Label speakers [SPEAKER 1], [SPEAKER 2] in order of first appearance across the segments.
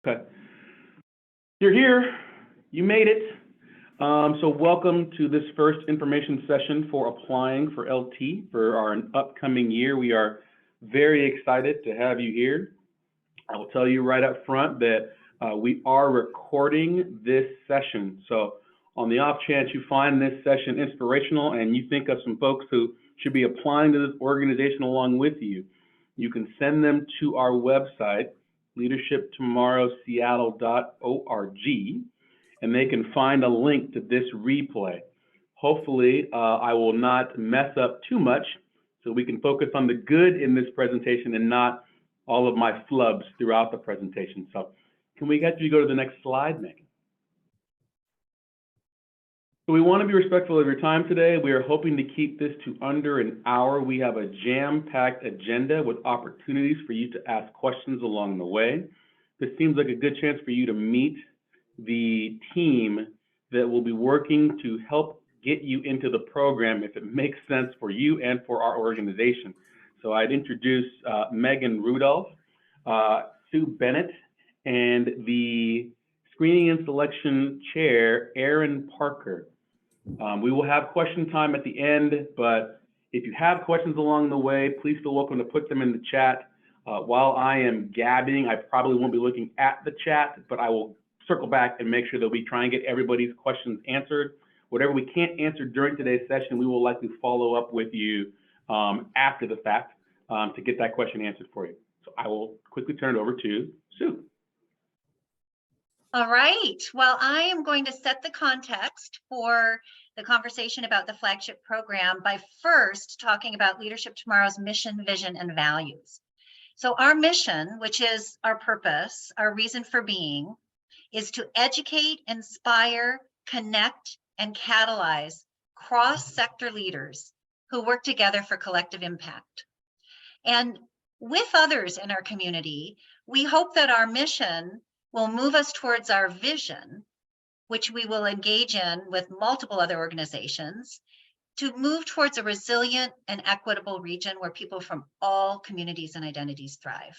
[SPEAKER 1] Okay. You're here. You made it. So welcome to this first information session for applying for LT for our upcoming year. We are very excited to have you here. I will tell you right up front that we are recording this session. So on the off chance you find this session inspirational and you think of some folks who should be applying to this organization along with you, you can send them to our website, leadershiptomorrowseattle.org, and they can find a link to this replay. Hopefully, I will not mess up too much so we can focus on the good in this presentation and not all of my flubs throughout the presentation. So can we get you to go to the next slide, Megan? So we want to be respectful of your time today. We are hoping to keep this to under an hour. We have a jam-packed agenda with opportunities for you to ask questions along the way. This seems like a good chance for you to meet the team that will be working to help get you into the program if it makes sense for you and for our organization. So I'd introduce Megan Rudolph, Sue Bennett, and the Screening and Selection Chair, Aaron Parker. We will have question time at the end, but if you have questions along the way, please feel welcome to put them in the chat. While I am gabbing, I probably won't be looking at the chat, but I will circle back and make sure that we try and get everybody's questions answered. Whatever we can't answer during today's session, we will likely follow up with you after the fact to get that question answered for you. So I will quickly turn it over to Sue.
[SPEAKER 2] All right, well, I am going to set the context for the conversation about the flagship program by first talking about Leadership Tomorrow's mission, vision, and values. So our mission, which is our purpose, our reason for being, is to educate, inspire, connect, and catalyze cross-sector leaders who work together for collective impact. And with others in our community, we hope that our mission will move us towards our vision, which we will engage in with multiple other organizations, to move towards a resilient and equitable region where people from all communities and identities thrive.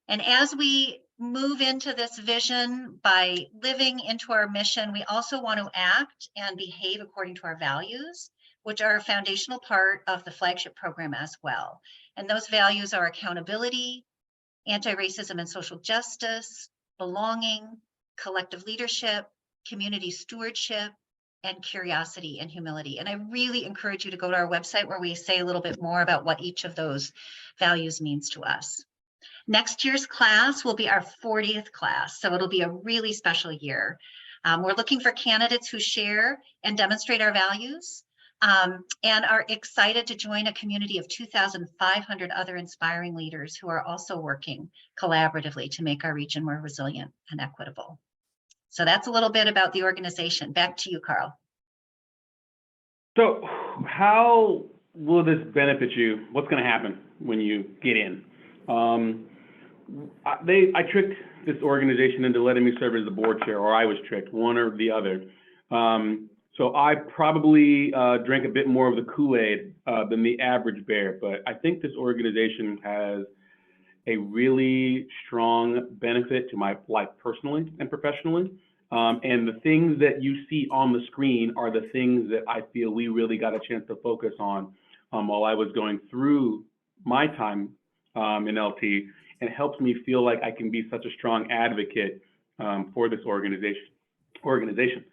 [SPEAKER 2] And as we move into this vision by living into our mission, we also want to act and behave according to our values, which are a foundational part of the flagship program as well. And those values are accountability, anti-racism and social justice, belonging, collective leadership, community stewardship, and curiosity and humility. And I really encourage you to go to our website where we say a little bit more about what each of those values means to us. Next year's class will be our 40th class, so it'll be a really special year. We're looking for candidates who share and demonstrate our values and are excited to join a community of 2,500 other inspiring leaders who are also working collaboratively to make our region more resilient and equitable. So that's a little bit about the organization. Back to you, Carl.
[SPEAKER 1] So how will this benefit you? What's going to happen when you get in? I tricked this organization into letting me serve as the board chair, or I was tricked, one or the other. So I probably drank a bit more of the Kool-Aid than the average bear, but I think this organization has a really strong benefit to my life personally and professionally. And the things that you see on the screen are the things that I feel we really got a chance to focus on while I was going through my time in LT, and it helps me feel like I can be such a strong advocate for this organization.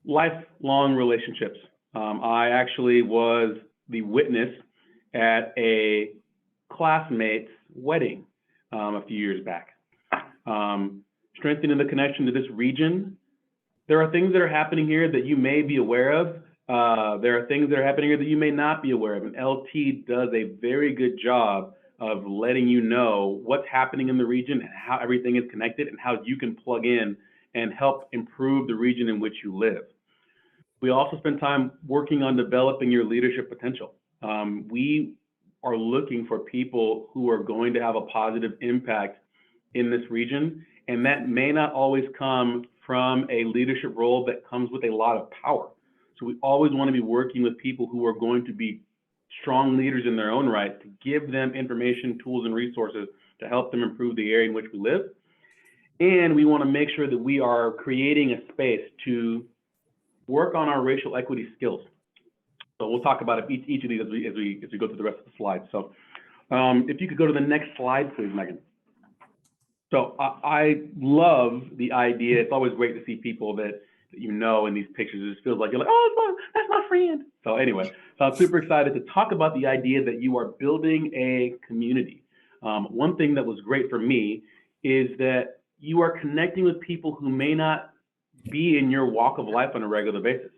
[SPEAKER 1] Lifelong relationships. I actually was the witness at a classmate's wedding a few years back. Strengthening the connection to this region. There are things that are happening here that you may be aware of. There are things that are happening here that you may not be aware of. And LT does a very good job of letting you know what's happening in the region and how everything is connected and how you can plug in and help improve the region in which you live. We also spend time working on developing your leadership potential. We are looking for people who are going to have a positive impact in this region, and that may not always come from a leadership role that comes with a lot of power. So we always want to be working with people who are going to be strong leaders in their own right, to give them information, tools, and resources to help them improve the area in which we live. And we want to make sure that we are creating a space to work on our racial equity skills. So we'll talk about each of these as we go through the rest of the slides. So if you could go to the next slide, please, Megan. So I love the idea. It's always great to see people that you know in these pictures. It just feels like you're like, oh, that's my friend. So anyway, so I'm super excited to talk about the idea that you are building a community. One thing that was great for me is that you are connecting with people who may not be in your walk of life on a regular basis.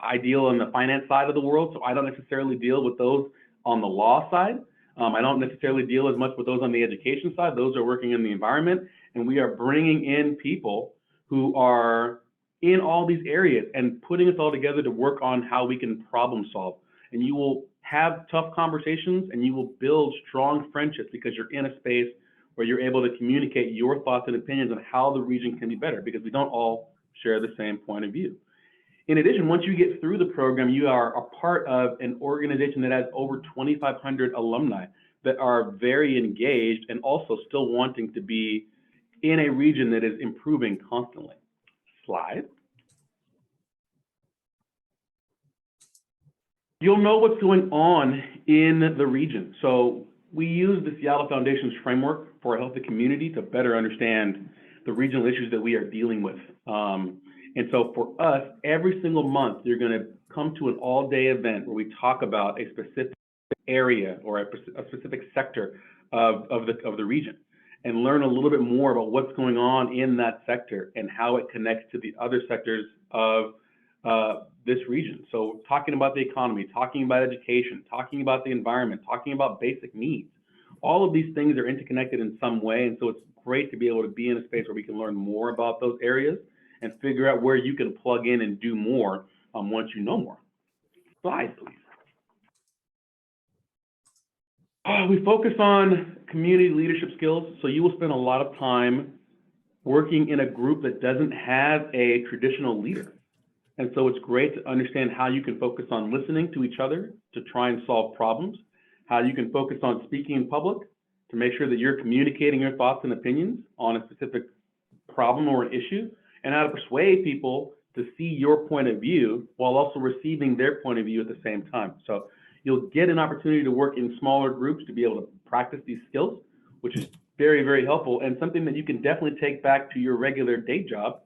[SPEAKER 1] I deal on the finance side of the world, so I don't necessarily deal with those on the law side. I don't necessarily deal as much with those on the education side. Those are working in the environment, and we are bringing in people who are in all these areas and putting us all together to work on how we can problem solve. And you will have tough conversations and you will build strong friendships because you're in a space where you're able to communicate your thoughts and opinions on how the region can be better, because we don't all share the same point of view. In addition, once you get through the program, you are a part of an organization that has over 2,500 alumni that are very engaged and also still wanting to be in a region that is improving constantly. Slide. You'll know what's going on in the region. So we use the Seattle Foundation's framework for a healthy community to better understand the regional issues that we are dealing with. And so for us, every single month, you're going to come to an all-day event where we talk about a specific area or a specific sector of the region and learn a little bit more about what's going on in that sector and how it connects to the other sectors of this region. So talking about the economy, talking about education, talking about the environment, talking about basic needs. All of these things are interconnected in some way. And so it's great to be able to be in a space where we can learn more about those areas and figure out where you can plug in and do more once you know more. Slide, please. We focus on community leadership skills. So you will spend a lot of time working in a group that doesn't have a traditional leader. And so it's great to understand how you can focus on listening to each other to try and solve problems, how you can focus on speaking in public to make sure that you're communicating your thoughts and opinions on a specific problem or an issue, and how to persuade people to see your point of view while also receiving their point of view at the same time. So you'll get an opportunity to work in smaller groups to be able to practice these skills, which is very, very helpful and something that you can definitely take back to your regular day job,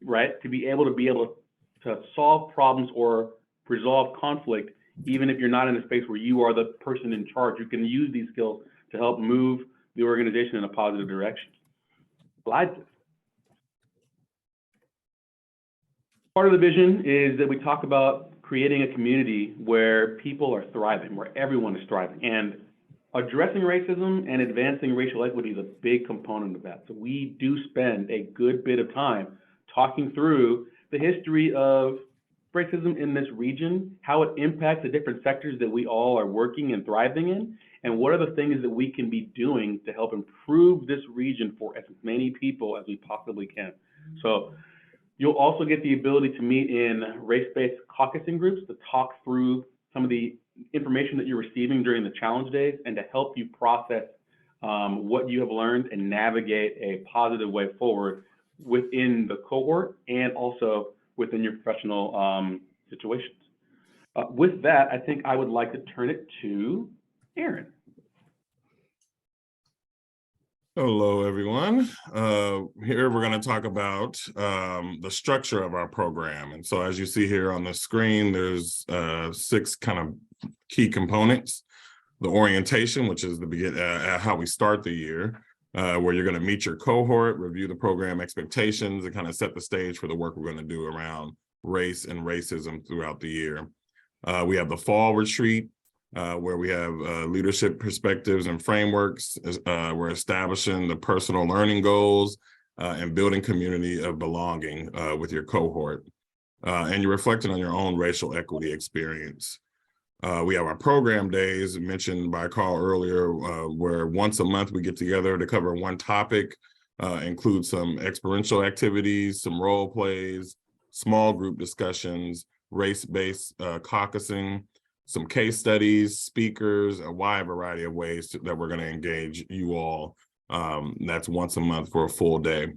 [SPEAKER 1] right? To be able to solve problems or resolve conflict, even if you're not in a space where you are the person in charge. You can use these skills to help move the organization in a positive direction. Slide, please. Part of the vision is that we talk about creating a community where people are thriving, where everyone is thriving. And addressing racism and advancing racial equity is a big component of that. So we do spend a good bit of time talking through the history of racism in this region, how it impacts the different sectors that we all are working and thriving in, and what are the things that we can be doing to help improve this region for as many people as we possibly can. So you'll also get the ability to meet in race-based caucusing groups to talk through some of the information that you're receiving during the challenge days and to help you process what you have learned and navigate a positive way forward within the cohort and also within your professional situations. With that, I think I would like to turn it to Aaron.
[SPEAKER 3] Hello, everyone. Here we're going to talk about the structure of our program. And so as you see here on the screen, there's 6 kind of key components. The orientation, which is how we start the year, where you're going to meet your cohort, review the program expectations, and kind of set the stage for the work we're going to do around race and racism throughout the year. We have the fall retreat, where we have leadership perspectives and frameworks. We're establishing the personal learning goals and building community of belonging with your cohort. And you're reflecting on your own racial equity experience. We have our program days mentioned by Carl earlier, where once a month we get together to cover one topic, include some experiential activities, some role plays, small group discussions, race-based caucusing, some case studies, speakers, a wide variety of ways that we're going to engage you all. That's once a month for a full day.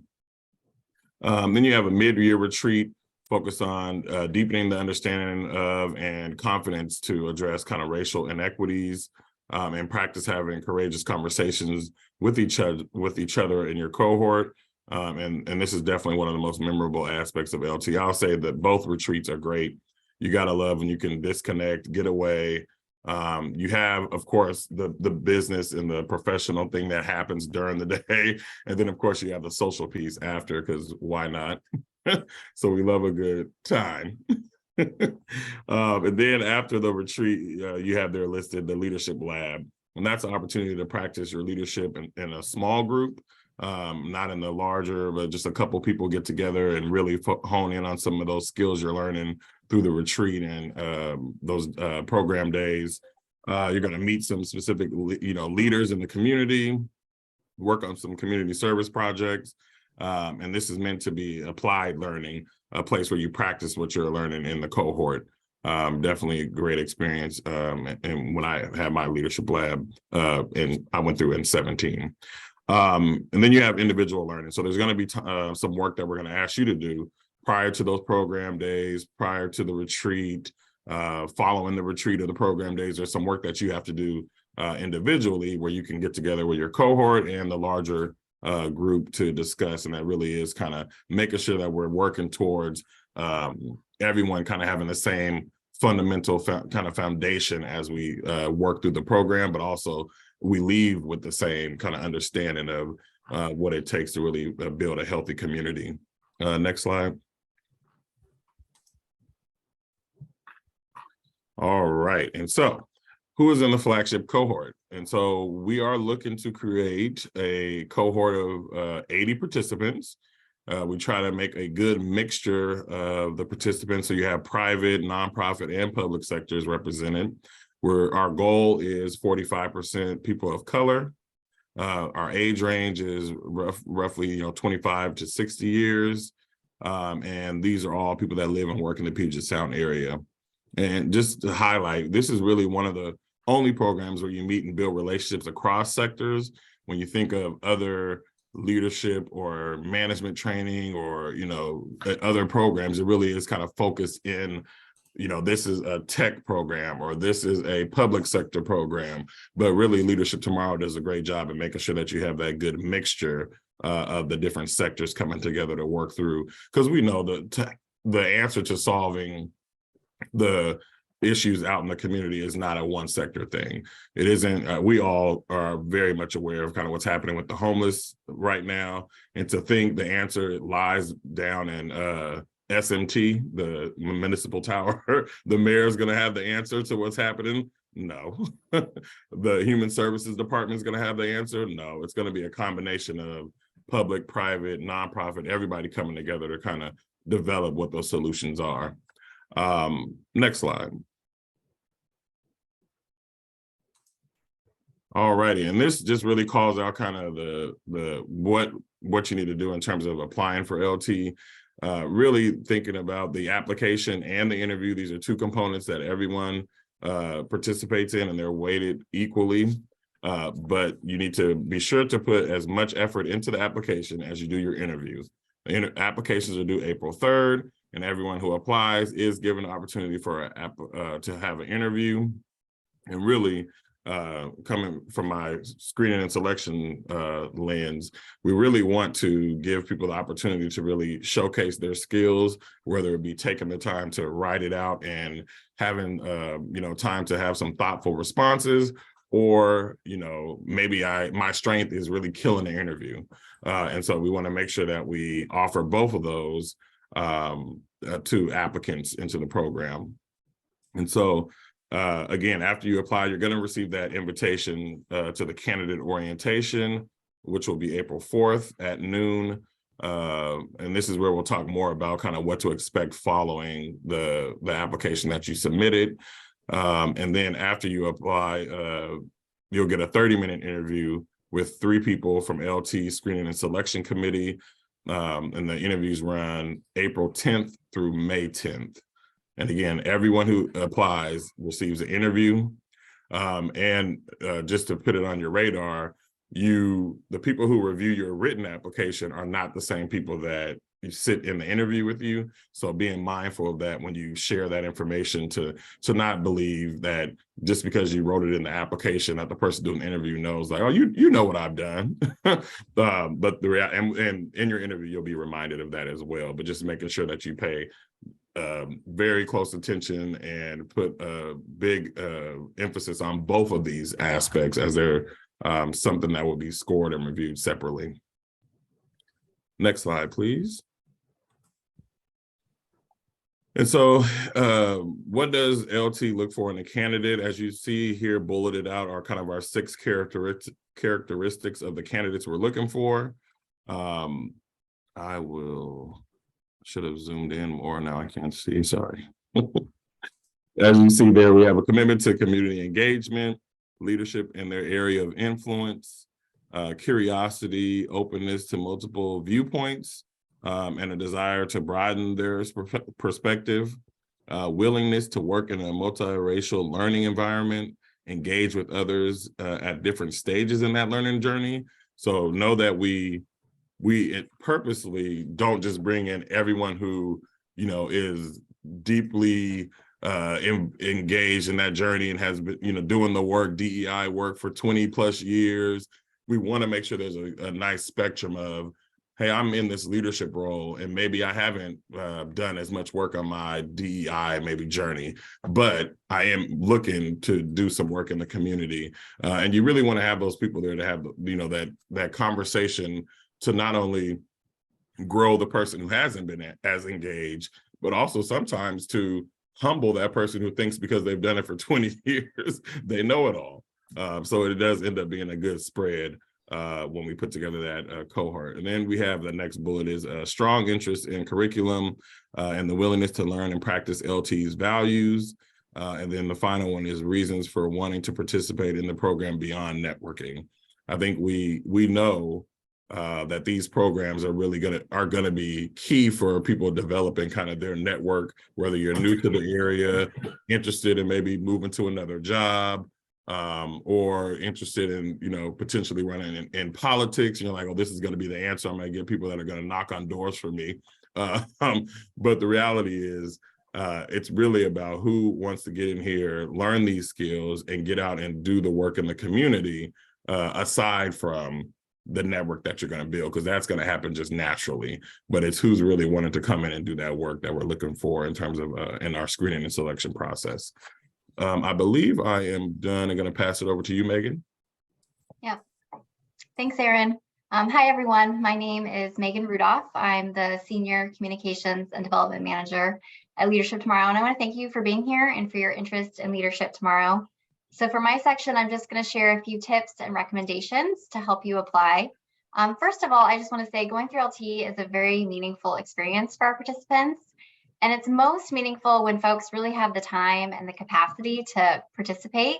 [SPEAKER 3] Then you have a mid-year retreat focused on deepening the understanding of and confidence to address kind of racial inequities, and practice having courageous conversations with each other in your cohort. And this is definitely one of the most memorable aspects of LT. I'll say that both retreats are great. You gotta love when you can disconnect, get away. You have, of course, the business and the professional thing that happens during the day. And then, of course, you have the social piece after, because why not? So we love a good time. And then after the retreat, you have there listed the leadership lab. And that's an opportunity to practice your leadership in a small group, not in the larger, but just a couple people get together and really hone in on some of those skills you're learning through the retreat and those program days. You're going to meet some specific, leaders in the community, work on some community service projects. And this is meant to be applied learning, a place where you practice what you're learning in the cohort. Definitely a great experience. And when I had my leadership lab, and I went through in 2017. And then you have individual learning. So there's going to be some work that we're going to ask you to do prior to those program days, prior to the retreat, following the retreat or the program days. There's some work that you have to do individually, where you can get together with your cohort and the larger group to discuss. And that really is kind of making sure that we're working towards everyone kind of having the same fundamental kind of foundation as we work through the program, but also we leave with the same kind of understanding of what it takes to really build a healthy community. Next slide. All right, and so who is in the flagship cohort? And so we are looking to create a cohort of 80 participants. We try to make a good mixture of the participants, so you have private, nonprofit, and public sectors represented, where our goal is 45% people of color. Our age range is roughly 25 to 60 years. And these are all people that live and work in the Puget Sound area. And just to highlight, this is really one of the only programs where you meet and build relationships across sectors. When you think of other leadership or management training or, other programs, it really is kind of focused in, this is a tech program or this is a public sector program. But really, Leadership Tomorrow does a great job in making sure that you have that good mixture of the different sectors coming together to work through, because we know the answer to solving the issues out in the community is not a one sector thing. It isn't, we all are very much aware of kind of what's happening with the homeless right now. And to think the answer lies down in SMT, the municipal tower, the mayor's going to have the answer to what's happening. No. The Human Services Department is going to have the answer. No, it's going to be a combination of public, private, nonprofit, everybody coming together to kind of develop what those solutions are. Next slide. All righty, and this just really calls out kind of the what you need to do in terms of applying for LT. Really thinking about the application and the interview. These are two components that everyone participates in, and they're weighted equally. But you need to be sure to put as much effort into the application as you do your interviews. The applications are due April 3rd. And everyone who applies is given an opportunity for to have an interview. And really, coming from my screening and selection lens, we really want to give people the opportunity to really showcase their skills, whether it be taking the time to write it out and having time to have some thoughtful responses, or maybe my strength is really killing the interview. And so we want to make sure that we offer both of those to applicants into the program. And so again, after you apply, you're going to receive that invitation to the candidate orientation, which will be April 4th at noon. And this is where we'll talk more about kind of what to expect following the application that you submitted. And then after you apply, you'll get a 30-minute interview with 3 people from LT Screening and Selection Committee. And the interviews run April 10th through May 10th. And again, everyone who applies receives an interview. And just to put it on your radar, the people who review your written application are not the same people that sit in the interview with you. So being mindful of that when you share that information, to not believe that just because you wrote it in the application that the person doing the interview knows, like, oh, you know what I've done. But and in your interview, you'll be reminded of that as well. But just making sure that you pay very close attention and put a big emphasis on both of these aspects, as they're something that will be scored and reviewed separately. Next slide, please. And so what does LT look for in a candidate? As you see here bulleted out are kind of our 6 characteristics of the candidates we're looking for. I should have zoomed in more, now I can't see, sorry. As you see there, we have a commitment to community engagement, leadership in their area of influence, curiosity, openness to multiple viewpoints, and a desire to broaden their perspective, willingness to work in a multiracial learning environment, engage with others at different stages in that learning journey. So know that we purposely don't just bring in everyone who, is deeply engaged in that journey and has been, doing the work, DEI work for 20 plus years. We want to make sure there's a nice spectrum of, hey, I'm in this leadership role and maybe I haven't done as much work on my DEI journey, but I am looking to do some work in the community. And you really want to have those people there to have, that conversation to not only grow the person who hasn't been as engaged, but also sometimes to humble that person who thinks because they've done it for 20 years, they know it all. So it does end up being a good spread when we put together that cohort. And then we have the next bullet is a strong interest in curriculum and the willingness to learn and practice LT's values. And then the final one is reasons for wanting to participate in the program beyond networking. I think we know that these programs are really gonna be key for people developing kind of their network, whether you're new to the area, interested in maybe moving to another job, or interested in, potentially running in politics. You're like, oh, this is going to be the answer. I'm going to get people that are going to knock on doors for me. But the reality is, it's really about who wants to get in here, learn these skills, and get out and do the work in the community, aside from the network that you're going to build, because that's going to happen just naturally. But it's who's really wanting to come in and do that work that we're looking for in terms of in our screening and selection process. I believe I am done. I'm going to pass it over to you, Megan.
[SPEAKER 4] Yeah, thanks, Aaron. Hi, everyone. My name is Megan Rudolph. I'm the Senior Communications and Development Manager at Leadership Tomorrow, and I want to thank you for being here and for your interest in Leadership Tomorrow. So for my section, I'm just going to share a few tips and recommendations to help you apply. First of all, I just want to say going through LT is a very meaningful experience for our participants. And it's most meaningful when folks really have the time and the capacity to participate.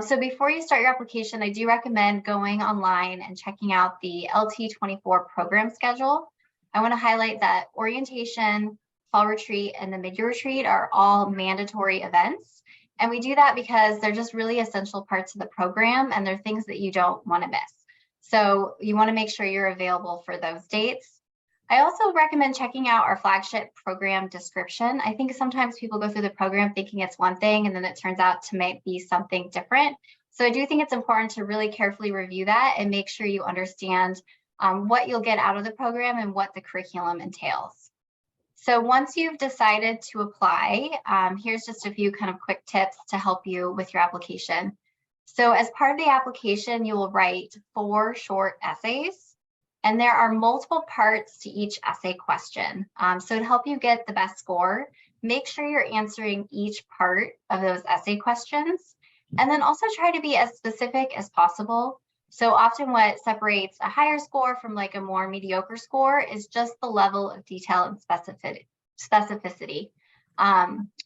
[SPEAKER 4] So before you start your application, I do recommend going online and checking out the LT'24 program schedule. I want to highlight that orientation, fall retreat, and the mid-year retreat are all mandatory events. And we do that because they're just really essential parts of the program, and they're things that you don't want to miss. So you want to make sure you're available for those dates. I also recommend checking out our flagship program description. I think sometimes people go through the program thinking it's one thing, and then it turns out to be something different. So I do think it's important to really carefully review that and make sure you understand what you'll get out of the program and what the curriculum entails. So once you've decided to apply, here's just a few kind of quick tips to help you with your application. So as part of the application, you will write 4 short essays. And there are multiple parts to each essay question. So to help you get the best score, make sure you're answering each part of those essay questions. And then also try to be as specific as possible. So often what separates a higher score from like a more mediocre score is just the level of detail and specificity.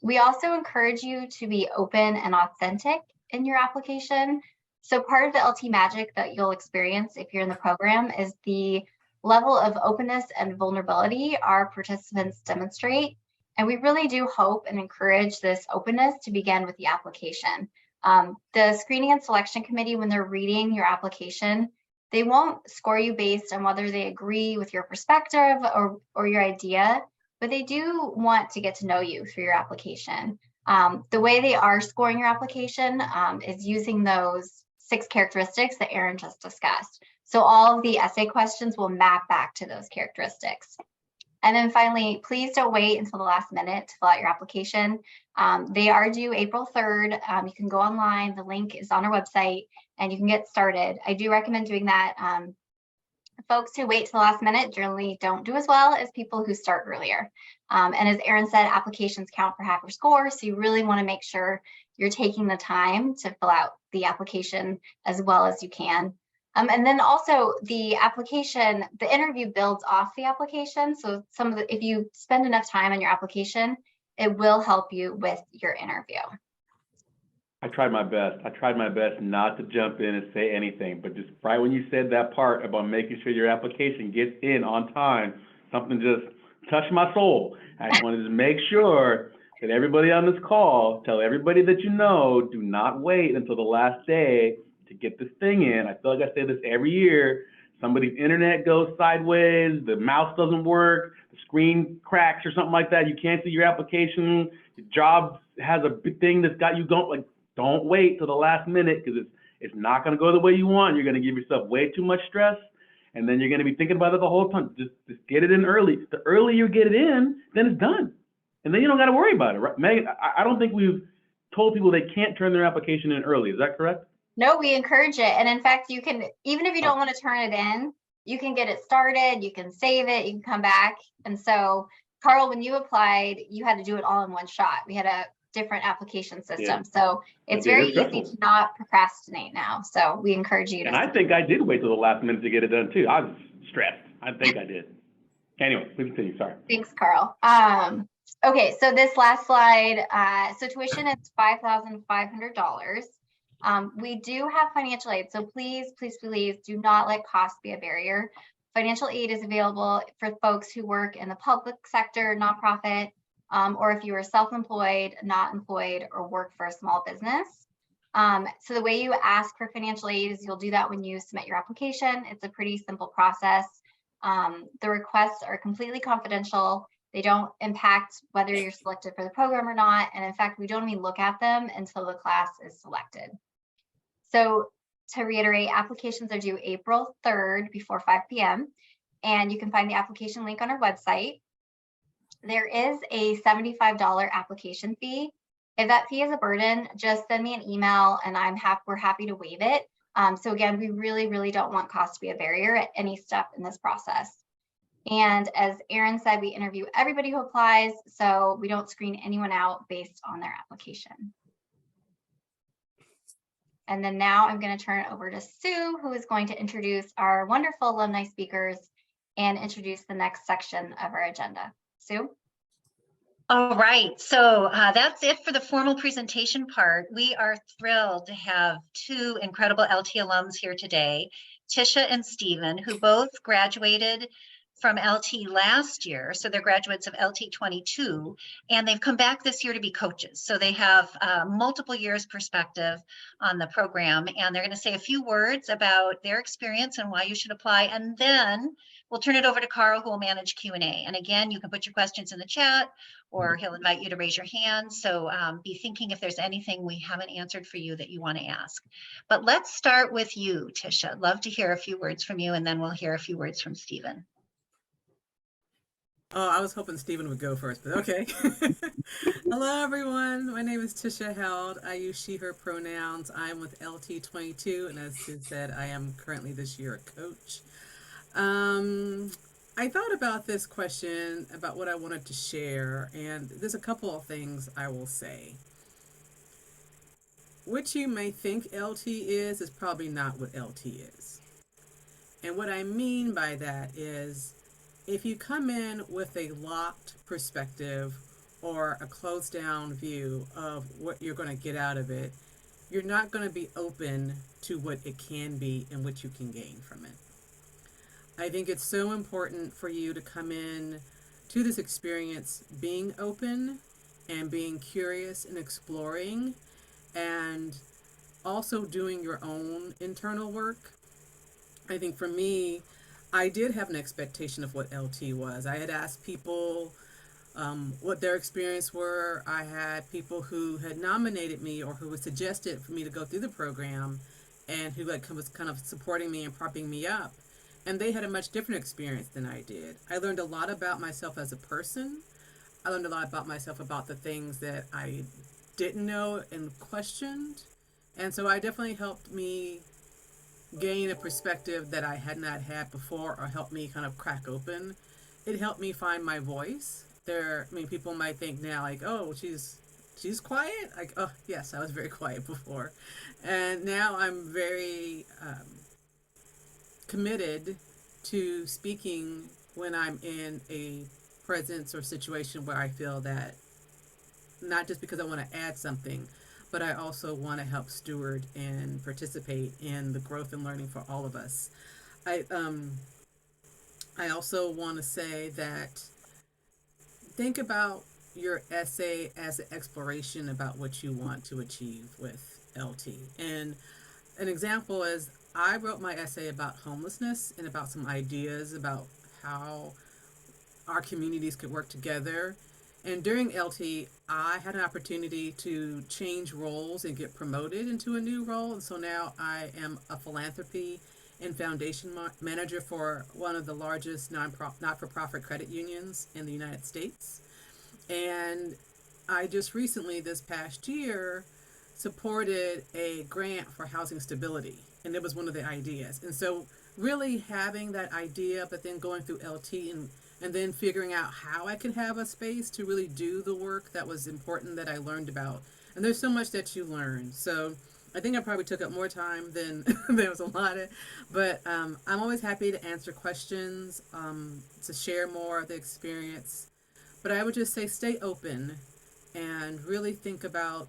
[SPEAKER 4] We also encourage you to be open and authentic in your application. So part of the LT magic that you'll experience if you're in the program is the level of openness and vulnerability our participants demonstrate. And we really do hope and encourage this openness to begin with the application. The screening and selection committee, when they're reading your application, They won't score you based on whether they agree with your perspective or your idea, but they do want to get to know you through your application. The way they are scoring your application is using those 6 characteristics that Erin just discussed. So all of the essay questions will map back to those characteristics. And then finally, please don't wait until the last minute to fill out your application. They are due April 3rd. You can go online, the link is on our website, and you can get started. I do recommend doing that. Folks who wait to the last minute generally don't do as well as people who start earlier. And as Erin said, applications count for half your score, so you really want to make sure you're taking the time to fill out the application as well as you can. And then also the application, the interview builds off the application. So if you spend enough time on your application, it will help you with your interview.
[SPEAKER 1] I tried my best. I tried my best not to jump in and say anything, but just right when you said that part about making sure your application gets in on time, something just touched my soul. I just wanted to make sure that everybody on this call, tell everybody that you know, do not wait until the last day to get this thing in. I feel like I say this every year. Somebody's internet goes sideways, the mouse doesn't work, the screen cracks or something like that. You can't see your application. Your job has a big thing that's got you going. Like, don't wait till the last minute, because it's not going to go the way you want. You're going to give yourself way too much stress, and then you're going to be thinking about it the whole time. Just get it in early. The earlier you get it in, then it's done, and then you don't got to worry about it, right? Megan, I don't think we've told people they can't turn their application in early. Is that correct?
[SPEAKER 4] No, we encourage it. And in fact, you can, even if you don't want to turn it in, you can get it started, you can save it, you can come back. And so, Carl, when you applied, you had to do it all in one shot. We had a different application system. Yeah. So it's very easy to not procrastinate now. So we encourage you to.
[SPEAKER 1] And I think I did wait till the last minute to get it done too. I was stressed. I think I did. Anyway, please continue. Sorry.
[SPEAKER 4] Thanks, Carl. Okay, so this last slide, so tuition is $5,500. We do have financial aid, so please do not let cost be a barrier. Financial aid is available for folks who work in the public sector, nonprofit, or if you are self-employed, not employed, or work for a small business. So the way you ask for financial aid is you'll do that when you submit your application. It's a pretty simple process. The requests are completely confidential. They don't impact whether you're selected for the program or not. And in fact, we don't even look at them until the class is selected. So to reiterate, applications are due April 3rd before 5 p.m. And you can find the application link on our website. There is a $75 application fee. If that fee is a burden, just send me an email and we're happy to waive it. So again, we really don't want cost to be a barrier at any step in this process. And as Erin said, we interview everybody who applies, so we don't screen anyone out based on their application. And then now I'm going to turn it over to Sue, who is going to introduce our wonderful alumni speakers and introduce the next section of our agenda. Sue?
[SPEAKER 2] All right, so that's it for the formal presentation part. We are thrilled to have 2 incredible LT alums here today, Tisha and Stephen, who both graduated from LT last year. So they're graduates of LT'22, and they've come back this year to be coaches. So they have multiple years perspective on the program, and they're going to say a few words about their experience and why you should apply. And then we'll turn it over to Carl, who will manage Q&A. And again, you can put your questions in the chat, or he'll invite you to raise your hand. So be thinking if there's anything we haven't answered for you that you want to ask. But let's start with you, Tisha. Love to hear a few words from you, and then we'll hear a few words from Stephen.
[SPEAKER 5] Oh, I was hoping Stephen would go first, but okay. Hello, everyone. My name is Tisha Held. I use she, her pronouns. I'm with LT'22, and as Sid said, I am currently this year a coach. I thought about this question, about what I wanted to share, and there's a couple of things I will say. What you may think LT is probably not what LT is. And what I mean by that is, if you come in with a locked perspective or a closed down view of what you're going to get out of it, you're not going to be open to what it can be and what you can gain from it. I think it's so important for you to come in to this experience being open and being curious and exploring, and also doing your own internal work. I think for me, I did have an expectation of what LT was. I had asked people what their experience were. I had people who had nominated me or who had suggested for me to go through the program and who like was kind of supporting me and propping me up. And they had a much different experience than I did. I learned a lot about myself as a person. I learned a lot about myself, about the things that I didn't know and questioned. And so I definitely helped me gain a perspective that I had not had before, or helped me kind of crack open. It helped me find my voice. I mean, people might think now like, oh, she's quiet. Like, oh, yes, I was very quiet before, and now I'm very committed to speaking when I'm in a presence or situation where I feel that, not just because I want to add something, but I also want to help steward and participate in the growth and learning for all of us. I um I also want to say that think about your essay as an exploration about what you want to achieve with LT. And an example is I wrote my essay about homelessness and about some ideas about how our communities could work together. And during LT, I had an opportunity to change roles and get promoted into a new role. And so now I am a philanthropy and foundation manager for one of the largest not-for-profit credit unions in the United States. And I just recently, this past year, supported a grant for housing stability. And it was one of the ideas. And so really having that idea, but then going through LT and then figuring out how I could have a space to really do the work that was important that I learned about. And there's so much that you learn. So I think I probably took up more time than there was allotted, but I'm always happy to answer questions, to share more of the experience. But I would just say stay open and really think about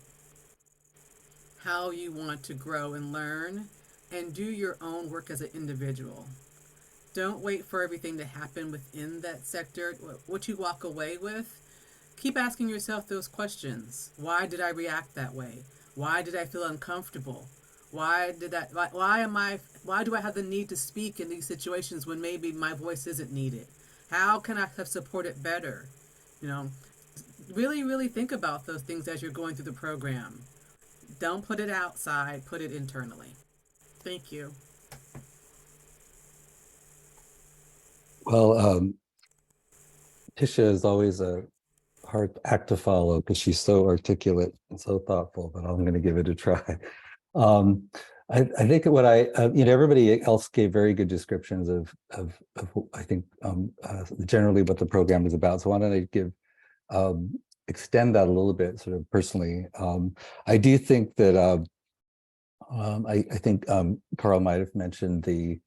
[SPEAKER 5] how you want to grow and learn and do your own work as an individual. Don't wait for everything to happen within that sector. What you walk away with, keep asking yourself those questions. Why did I react that way? Why did I feel uncomfortable? Why do I have the need to speak in these situations when maybe my voice isn't needed? How can I have supported better? You know, really, really think about those things as you're going through the program. Don't put it outside, put it internally. Thank you.
[SPEAKER 6] Well, Tisha is always a hard act to follow because she's so articulate and so thoughtful, but I'm going to give it a try. I think what everybody else gave very good descriptions of I think generally what the program is about. So why don't I extend that a little bit, sort of personally. I do think that I think Carl might have mentioned the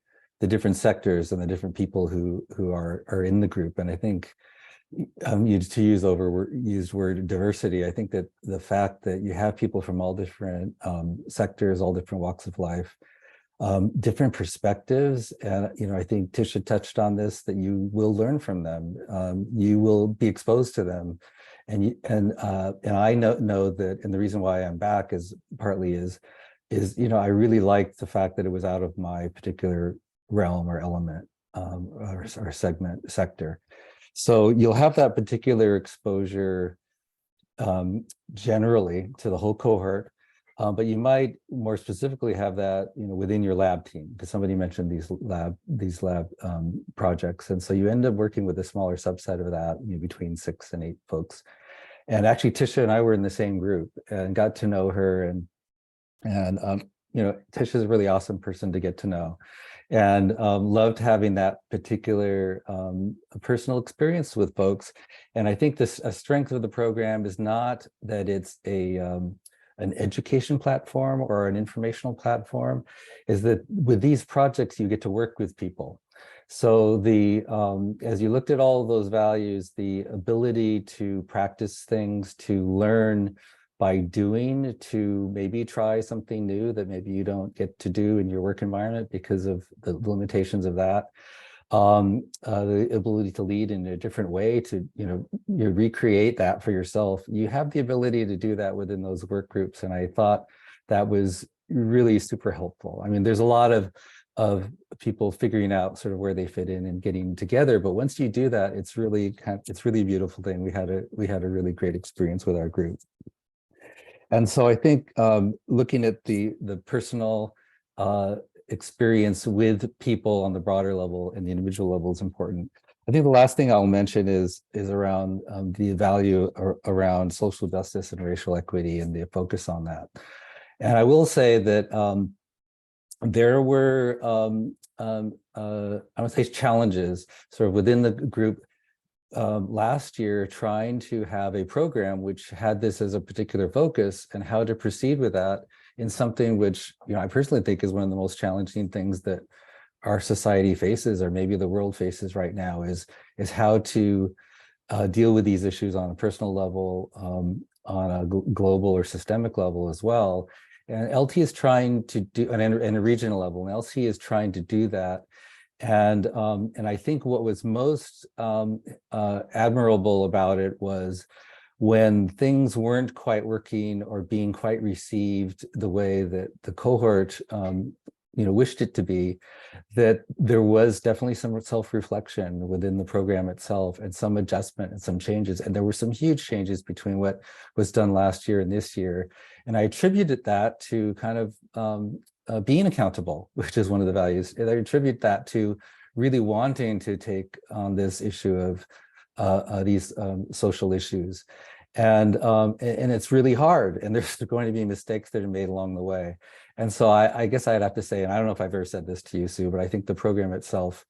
[SPEAKER 6] different sectors and the different people who are in the group, and I think to use overused word diversity. I think that the fact that you have people from all different sectors, all different walks of life, different perspectives, and I think Tisha touched on this, that you will learn from them, you will be exposed to them, and I know that, and the reason why I'm back is partly I really liked the fact that it was out of my particular realm or element or sector. So you'll have that particular exposure generally to the whole cohort, but you might more specifically have that within your lab team, because somebody mentioned these lab projects, and so you end up working with a smaller subset of that, between 6 and 8 folks. And actually, Tisha and I were in the same group and got to know her, and Tisha's a really awesome person to get to know, and loved having that particular personal experience with folks. And I think a strength of the program is not that it's an education platform or an informational platform, is that with these projects you get to work with people. So as you looked at all of those values, the ability to practice things, to learn by doing, to maybe try something new that maybe you don't get to do in your work environment because of the limitations of that, the ability to lead in a different way, to you recreate that for yourself. You have the ability to do that within those work groups, and I thought that was really super helpful. I mean, there's a lot of of people figuring out sort of where they fit in and getting together. But once you do that, it's really a beautiful thing. We had a really great experience with our group. And so I think looking at the personal experience with people on the broader level and the individual level is important. I think the last thing I'll mention is around the value around social justice and racial equity and the focus on that. And I will say that there were, I would say, challenges sort of within the group last year, trying to have a program which had this as a particular focus and how to proceed with that in something which, I personally think is one of the most challenging things that our society faces, or maybe the world faces right now, is how to deal with these issues on a personal level, on a global or systemic level as well. And LT is trying to do, and a regional level, and LT is trying to do that. And I think what was most admirable about it was when things weren't quite working or being quite received the way that the cohort wished it to be, that there was definitely some self-reflection within the program itself and some adjustment and some changes. And there were some huge changes between what was done last year and this year. And I attributed that to kind of being accountable, which is one of the values. And I attribute that to really wanting to take on this issue of these social issues. And it's really hard, and there's going to be mistakes that are made along the way. And so I guess I'd have to say, and I don't know if I've ever said this to you, Sue, but I think the program itself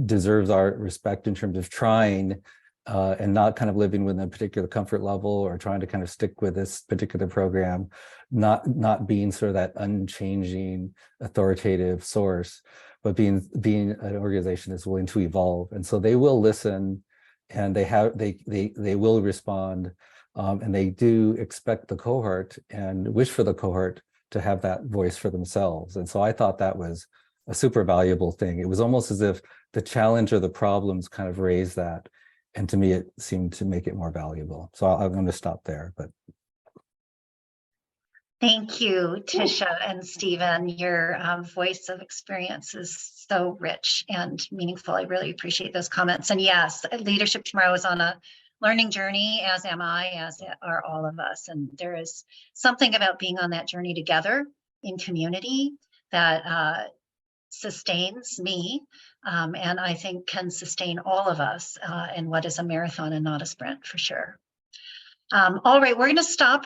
[SPEAKER 6] deserves our respect in terms of trying and not kind of living within a particular comfort level or trying to kind of stick with this particular program, not being sort of that unchanging authoritative source, but being an organization that's willing to evolve. And so they will listen, and they will respond, and they do expect the cohort and wish for the cohort to have that voice for themselves. And so I thought that was a super valuable thing. It was almost as if the challenge or the problems kind of raised that. And to me, it seemed to make it more valuable. So I'm going to stop there. But
[SPEAKER 2] thank you, Tisha and Stephen. Your voice of experience is so rich and meaningful. I really appreciate those comments. And yes, Leadership Tomorrow is on a learning journey, as am I, as are all of us. And there is something about being on that journey together in community that sustains me, and I think can sustain all of us in what is a marathon and not a sprint, for sure. All right, we're going to stop